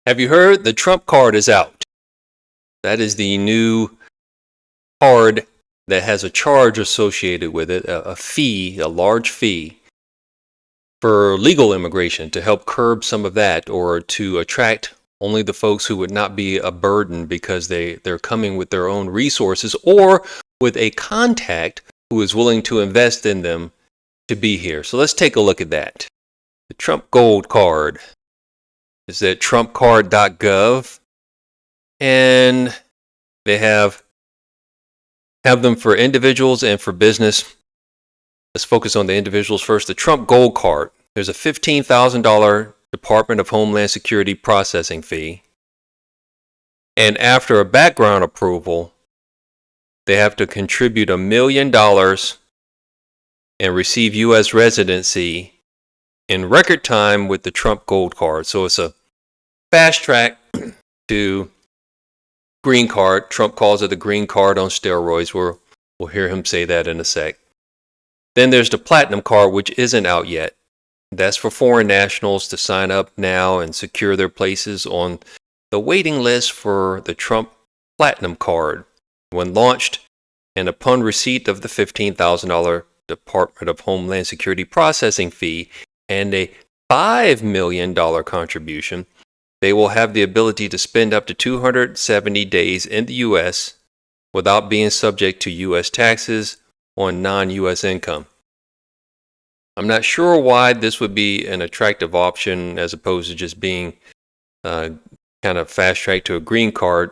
Have you heard? The Trump card is out. That is the new card that has a charge associated with it, a fee, a large fee for legal immigration to help curb some of that, or to attract only the folks who would not be a burden because they're coming with their own resources or with a contact who is willing to invest in them to be here. So let's take a look at that. The Trump Gold Card is at trumpcard.gov, and they have them for individuals and for business. Let's focus on the individuals first. The Trump Gold Card. There's a $15,000 Department of Homeland Security processing fee. And after a background approval, they have to contribute $1 million and receive U.S. residency in record time with the Trump Gold Card. So it's a fast track to green card. Trump calls it the green card on steroids. We'll hear him say that in a sec. Then there's the Platinum Card, which isn't out yet. That's for foreign nationals to sign up now and secure their places on the waiting list for the Trump Platinum Card. When launched and upon receipt of the $15,000 Department of Homeland Security processing fee and a $5 million contribution, they will have the ability to spend up to 270 days in the U.S. without being subject to U.S. taxes on non-U.S. income. I'm not sure why this would be an attractive option as opposed to just being kind of fast-tracked to a green card,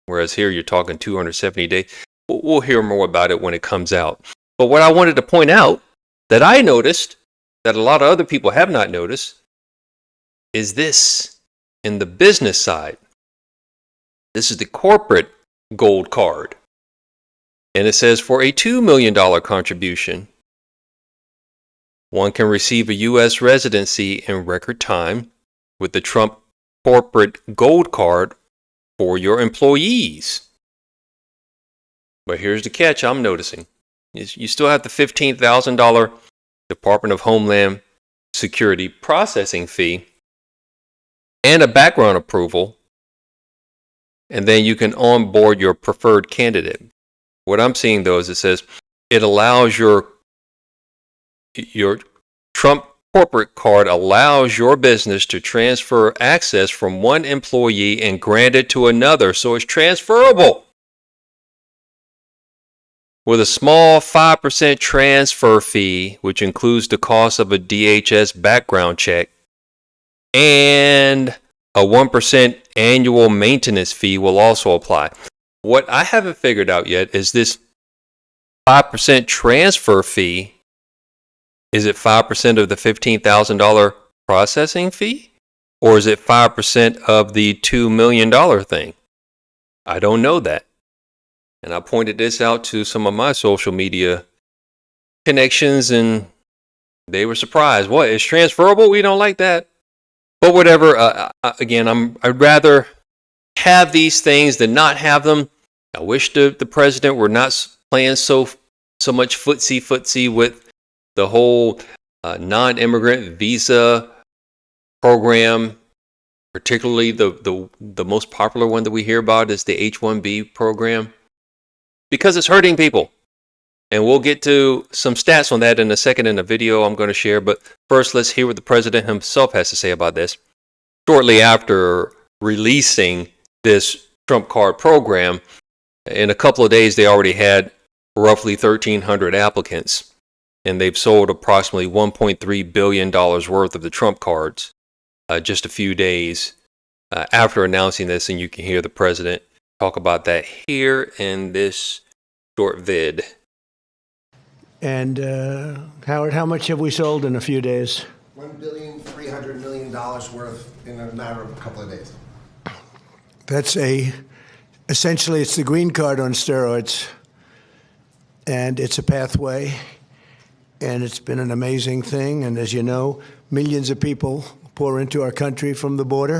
whereas here you're talking 270 days. We'll hear more about it when it comes out. But what I wanted to point out that I noticed that a lot of other people have not noticed is this in the business side. This is the corporate gold card. And it says for a $2 million contribution, one can receive a U.S. residency in record time with the Trump corporate gold card for your employees. But here's the catch I'm noticing. You still have the $15,000 Department of Homeland Security processing fee and a background approval, and then you can onboard your preferred candidate. What I'm seeing though is it says it allows your Trump corporate card allows your business to transfer access from one employee and grant it to another, so it's transferable. With a small 5% transfer fee, which includes the cost of a DHS background check, and a 1% annual maintenance fee will also apply. What I haven't figured out yet is this 5% transfer fee. Is it 5% of the $15,000 processing fee? Or is it 5% of the $2 million thing? I don't know that. And I pointed this out to some of my social media connections, and they were surprised. What? It's transferable? We don't like that. But whatever. Again, I'd rather have these things than not have them. I wish the president were not playing so much footsie with the whole non-immigrant visa program. Particularly the most popular one that we hear about is the H-1B program, because it's hurting people. And we'll get to some stats on that in a second in a video I'm going to share. But first, let's hear what the president himself has to say about this. Shortly after releasing this Trump card program, in a couple of days, they already had roughly 1,300 applicants, and they've sold approximately $1.3 billion worth of the Trump cards just a few days after announcing this. And you can hear the president talk about that here in this short vid. And Howard, how much have we sold in a few days? $1.3 billion worth in a matter of a couple of days. That's essentially it's the green card on steroids, and it's a pathway, and it's been an amazing thing. And as you know, millions of people pour into our country from the border.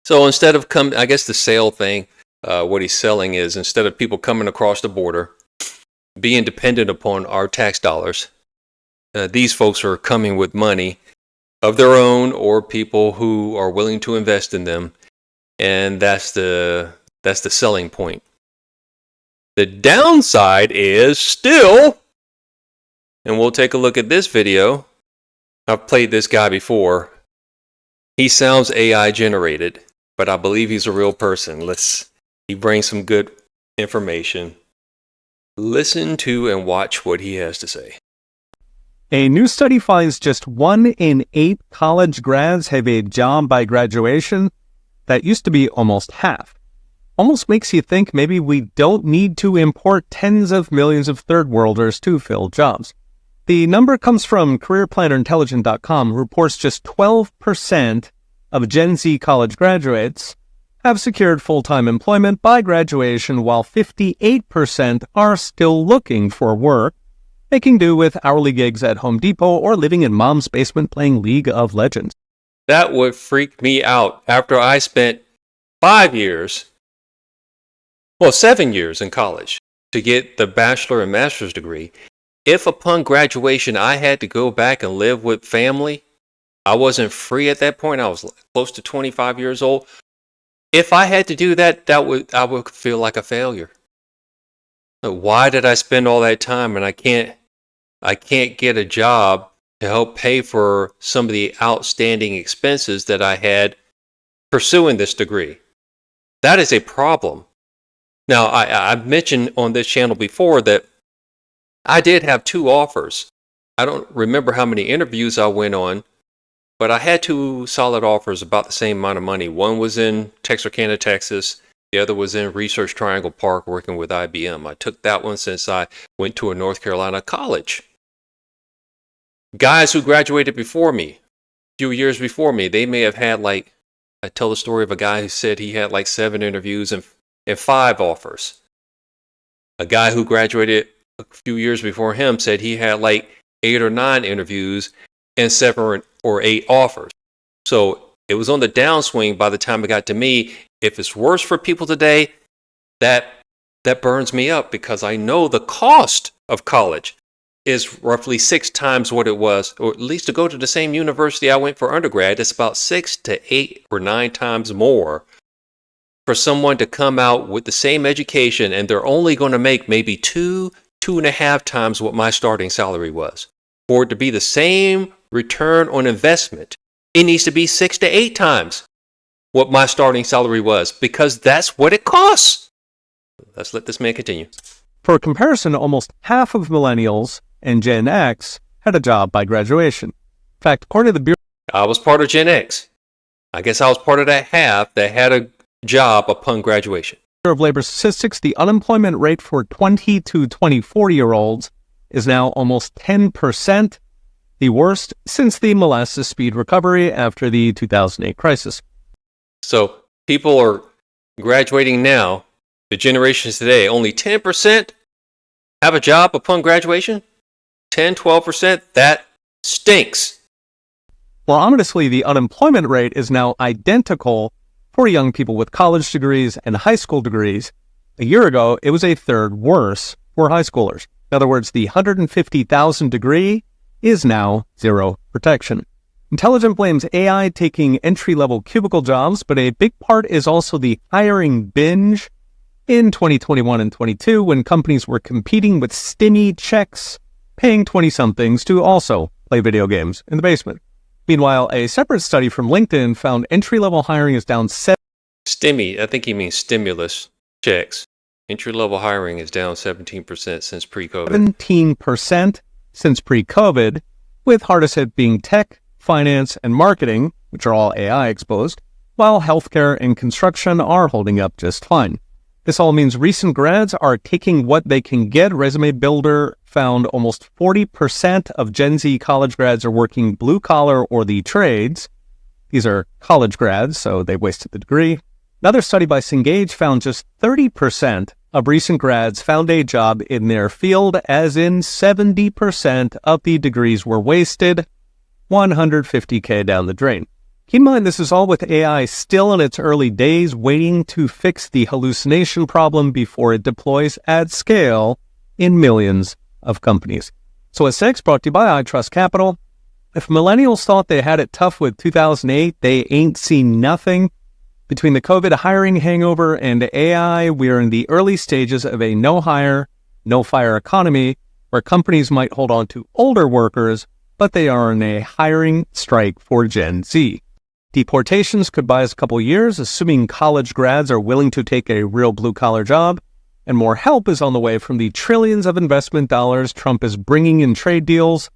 So instead of I guess the sale thing, what he's selling is, instead of people coming across the border, being dependent upon our tax dollars, these folks are coming with money of their own or people who are willing to invest in them. And that's the selling point. The downside is still, and we'll take a look at this video. I've played this guy before. He sounds AI generated, but I believe he's a real person. He brings some good information. Listen to and watch what he has to say. A new study finds just 1 in 8 college grads have a job by graduation. That used to be almost half. Almost makes you think maybe we don't need to import tens of millions of third worlders to fill jobs. The number comes from CareerPlannerIntelligent.com, who reports just 12% of Gen Z college graduates have secured full-time employment by graduation, while 58% are still looking for work, making do with hourly gigs at Home Depot or living in mom's basement playing League of Legends. That would freak me out after I spent 7 years in college to get the bachelor and master's degree. If upon graduation I had to go back and live with family, I wasn't free at that point. I was close to 25 years old. If I had to do that, I would feel like a failure. Why did I spend all that time and I can't get a job to help pay for some of the outstanding expenses that I had pursuing this degree? That is a problem. Now, I've mentioned on this channel before that I did have 2 offers. I don't remember how many interviews I went on, but I had 2 solid offers about the same amount of money. One was in Texarkana, Texas. The other was in Research Triangle Park working with IBM. I took that one since I went to a North Carolina college. Guys who graduated before me, a few years before me, they may have had I tell the story of a guy who said he had 7 interviews and 5 offers. A guy who graduated a few years before him said he had 8 or 9 interviews and 7 or 8 offers. So it was on the downswing by the time it got to me. If it's worse for people today, that burns me up, because I know the cost of college is roughly 6 times what it was, or at least to go to the same university I went for undergrad, it's about 6 to 8 or 9 times more for someone to come out with the same education, and they're only going to make maybe 2.5 times what my starting salary was. For it to be the same return on investment, it needs to be 6 to 8 times what my starting salary was, because that's what it costs. Let's let this man continue. For comparison, almost half of millennials and Gen X had a job by graduation. In fact, according to the Bureau I was part of Gen X. I guess I was part of that half that had a job upon graduation. of Labor Statistics, the unemployment rate for 20 to 24-year-olds is now almost 10%, the worst since the molasses speed recovery after the 2008 crisis. So people are graduating now, the generations today, only 10% have a job upon graduation? 10, 12%? That stinks. Well, ominously, the unemployment rate is now identical for young people with college degrees and high school degrees. A year ago, it was a third worse for high schoolers. In other words, the 150,000 degree is now zero protection. Intelligent blames AI taking entry-level cubicle jobs, but a big part is also the hiring binge in 2021 and 22 when companies were competing with stimmy checks, paying 20-somethings to also play video games in the basement. Meanwhile, a separate study from LinkedIn found entry-level hiring is down Stimmy, I think he means stimulus checks. Entry-level hiring is down 17% since pre-COVID. 17% since pre-COVID, with hardest hit being tech, finance, and marketing, which are all AI exposed, while healthcare and construction are holding up just fine. This all means recent grads are taking what they can get. Resume Builder found almost 40% of Gen Z college grads are working blue collar or the trades. These are college grads, so they wasted the degree. Another study by Cengage found just 30% of recent grads found a job in their field, as in 70% of the degrees were wasted, 150K down the drain. Keep in mind, this is all with AI still in its early days, waiting to fix the hallucination problem before it deploys at scale in millions of companies. So as next brought to you by I Trust Capital, If millennials thought they had it tough with 2008, they ain't seen nothing. Between the COVID hiring hangover and AI, we are in the early stages of a no-hire, no-fire economy where companies might hold on to older workers, but they are in a hiring strike for Gen Z. Deportations could buy us a couple years, assuming college grads are willing to take a real blue-collar job, and more help is on the way from the trillions of investment dollars Trump is bringing in trade deals,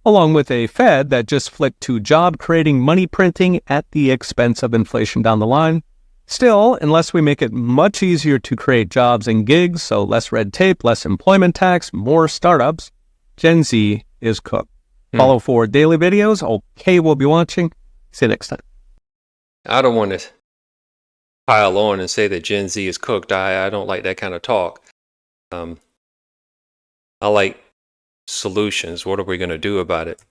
along with a Fed that just flipped to job-creating money printing at the expense of inflation down the line. Still, unless we make it much easier to create jobs and gigs, so less red tape, less employment tax, more startups, Gen Z is cooked. Follow for daily videos. Okay, we'll be watching. See you next time. I don't want to pile on and say that Gen Z is cooked. I don't like that kind of talk. I like solutions. What are we going to do about it?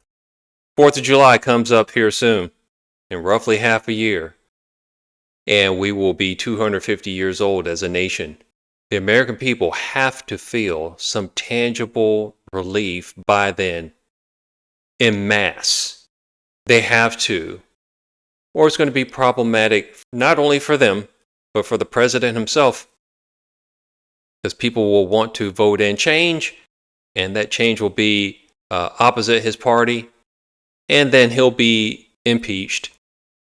4th of July comes up here soon, in roughly half a year, and we will be 250 years old as a nation. The American people have to feel some tangible relief by then, en masse. They have to, or it's going to be problematic not only for them, but for the president himself, because people will want to vote in change, and that change will be opposite his party, and then he'll be impeached,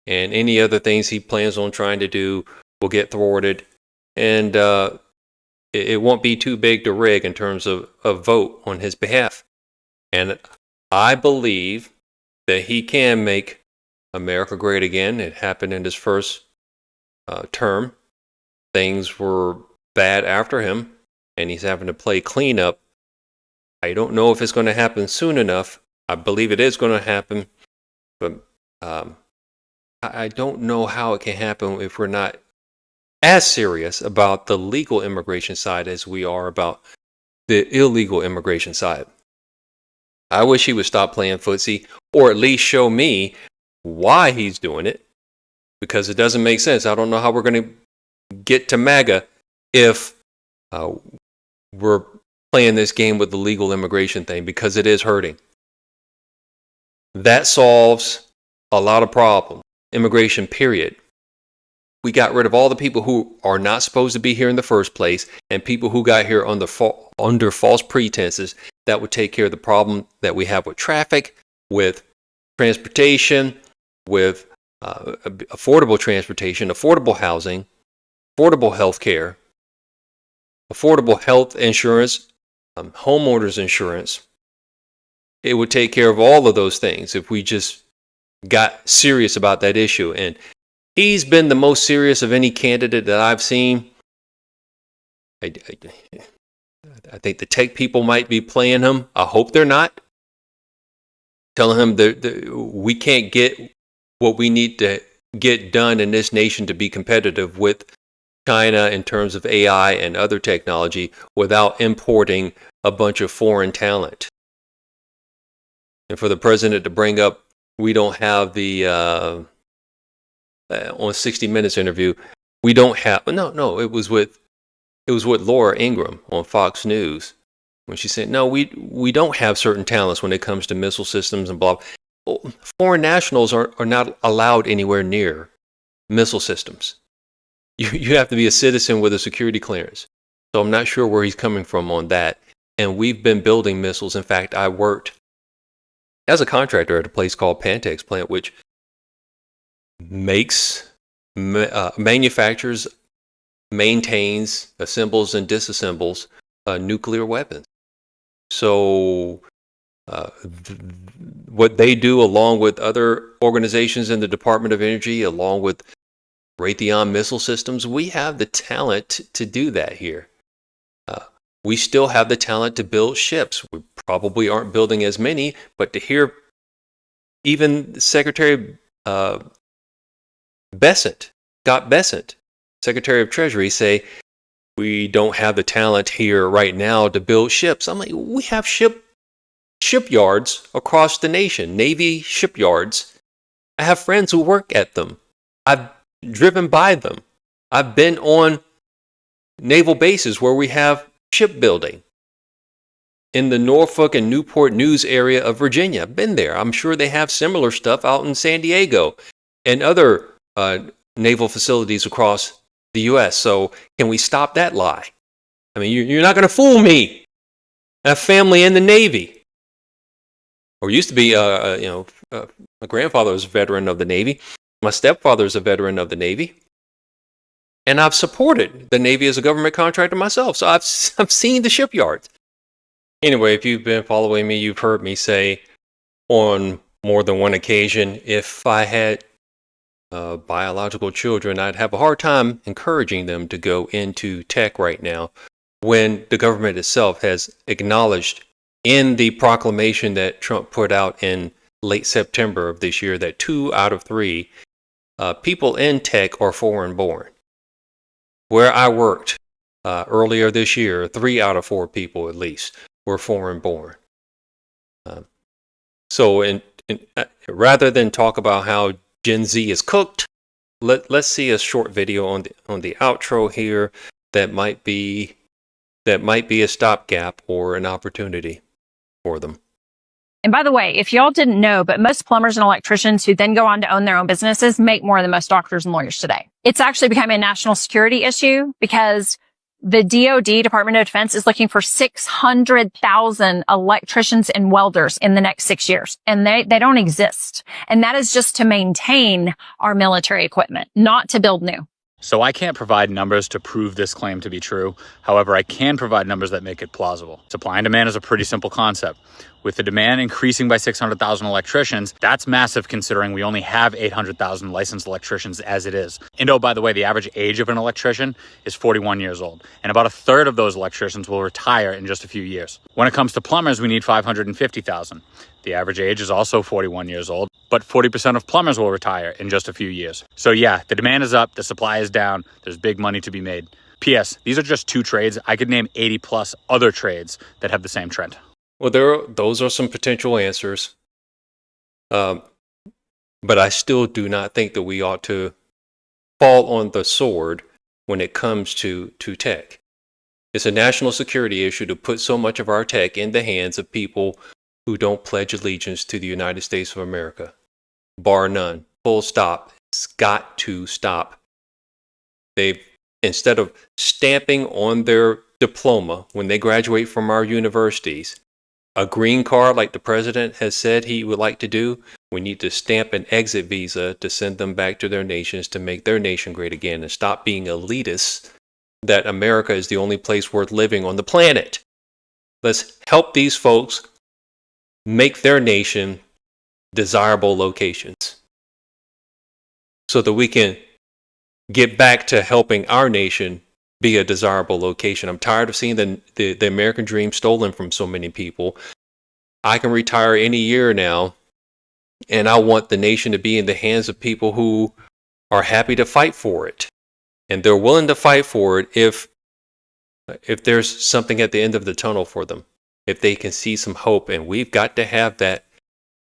and any other things he plans on trying to do will get thwarted, and it won't be too big to rig in terms of a vote on his behalf. And I believe that he can make America great again. It happened in his first term. Things were bad after him, and he's having to play cleanup. I don't know if it's going to happen soon enough. I believe it is going to happen, but I don't know how it can happen if we're not as serious about the legal immigration side as we are about the illegal immigration side. I wish he would stop playing footsie, or at least show me why he's doing it, because it doesn't make sense. I don't know how we're going to get to MAGA if we're playing this game with the legal immigration thing, because it is hurting. That solves a lot of problems. Immigration, period. We got rid of all the people who are not supposed to be here in the first place, and people who got here under false pretenses. That would take care of the problem that we have with traffic, with transportation, with affordable transportation, affordable housing, affordable health care, affordable health insurance, homeowners insurance. It would take care of all of those things if we just got serious about that issue. And he's been the most serious of any candidate that I've seen. I think the tech people might be playing him. I hope they're not. Telling him that we can't get what we need to get done in this nation to be competitive with China in terms of AI and other technology without importing a bunch of foreign talent. And for the president to bring up, we don't have the, on 60 Minutes interview, we don't have, no, it was with Laura Ingraham on Fox News, when she said, no, we don't have certain talents when it comes to missile systems and blah. Well, foreign nationals are not allowed anywhere near missile systems. You have to be a citizen with a security clearance. So I'm not sure where he's coming from on that. And we've been building missiles. In fact, I worked as a contractor at a place called Pantex Plant, which makes, manufactures, maintains, assembles, and disassembles nuclear weapons. So what they do, along with other organizations in the Department of Energy, along with Raytheon Missile Systems, we have the talent to do that here. We still have the talent to build ships. We probably aren't building as many, but to hear even Secretary Scott Bessent, Secretary of Treasury, say, we don't have the talent here right now to build ships. I'm like, we have shipyards across the nation, Navy shipyards. I have friends who work at them. I've driven by them. I've been on naval bases where we have shipbuilding. in the Norfolk and Newport News area of Virginia. I've been there. I'm sure they have similar stuff out in San Diego and other naval facilities across the U.S. So can we stop that lie? I mean, you're not going to fool me. I have family in the Navy, or used to be. My grandfather was a veteran of the Navy. My stepfather is a veteran of the Navy. And I've supported the Navy as a government contractor myself. So I've seen the shipyards. Anyway, if you've been following me, you've heard me say on more than one occasion, if I had biological children, I'd have a hard time encouraging them to go into tech right now when the government itself has acknowledged in the proclamation that Trump put out in late September of this year that 2 out of 3 people in tech are foreign born. Where I worked earlier this year, 3 out of 4 people at least were foreign born. So rather than talk about how Gen Z is cooked, let's see a short video on the outro here that might be a stopgap or an opportunity for them. And by the way, if y'all didn't know, but most plumbers and electricians who then go on to own their own businesses make more than most doctors and lawyers today. It's actually becoming a national security issue because the DoD, Department of Defense, is looking for 600,000 electricians and welders in the next 6 years. And they don't exist. And that is just to maintain our military equipment, not to build new. So I can't provide numbers to prove this claim to be true. However, I can provide numbers that make it plausible. Supply and demand is a pretty simple concept. With the demand increasing by 600,000 electricians, that's massive considering we only have 800,000 licensed electricians as it is. And oh, by the way, the average age of an electrician is 41 years old. And about a third of those electricians will retire in just a few years. When it comes to plumbers, we need 550,000. The average age is also 41 years old, but 40% of plumbers will retire in just a few years. So yeah, the demand is up, the supply is down, there's big money to be made. P.S. These are just 2 trades. I could name 80 plus other trades that have the same trend. Well, those are some potential answers. But I still do not think that we ought to fall on the sword when it comes to tech. It's a national security issue to put so much of our tech in the hands of people who don't pledge allegiance to the United States of America. Bar none. Full stop. It's got to stop. Instead of stamping on their diploma when they graduate from our universities, a green card like the president has said he would like to do, we need to stamp an exit visa to send them back to their nations to make their nation great again and stop being elitists that America is the only place worth living on the planet. Let's help these folks make their nation desirable locations so that we can get back to helping our nation be a desirable location. I'm tired of seeing the American dream stolen from so many people. I can retire any year now, and I want the nation to be in the hands of people who are happy to fight for it. And they're willing to fight for it if there's something at the end of the tunnel for them, if they can see some hope. And we've got to have that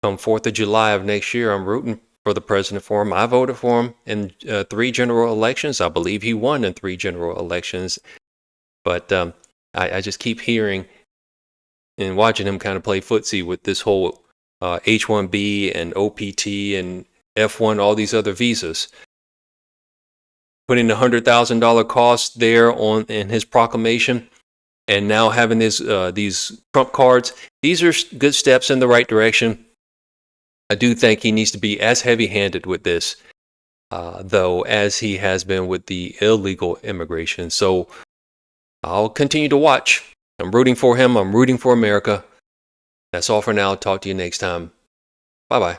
come 4th of July of next year. I'm rooting for the president for him. I voted for him in 3 general elections. I believe he won in 3 general elections. But I just keep hearing and watching him kind of play footsie with this whole H-1B and OPT and F-1, all these other visas. Putting the $100,000 cost there in his proclamation, and now having these Trump cards. These are good steps in the right direction. I do think he needs to be as heavy-handed with this, though, as he has been with the illegal immigration. So I'll continue to watch. I'm rooting for him. I'm rooting for America. That's all for now. Talk to you next time. Bye-bye.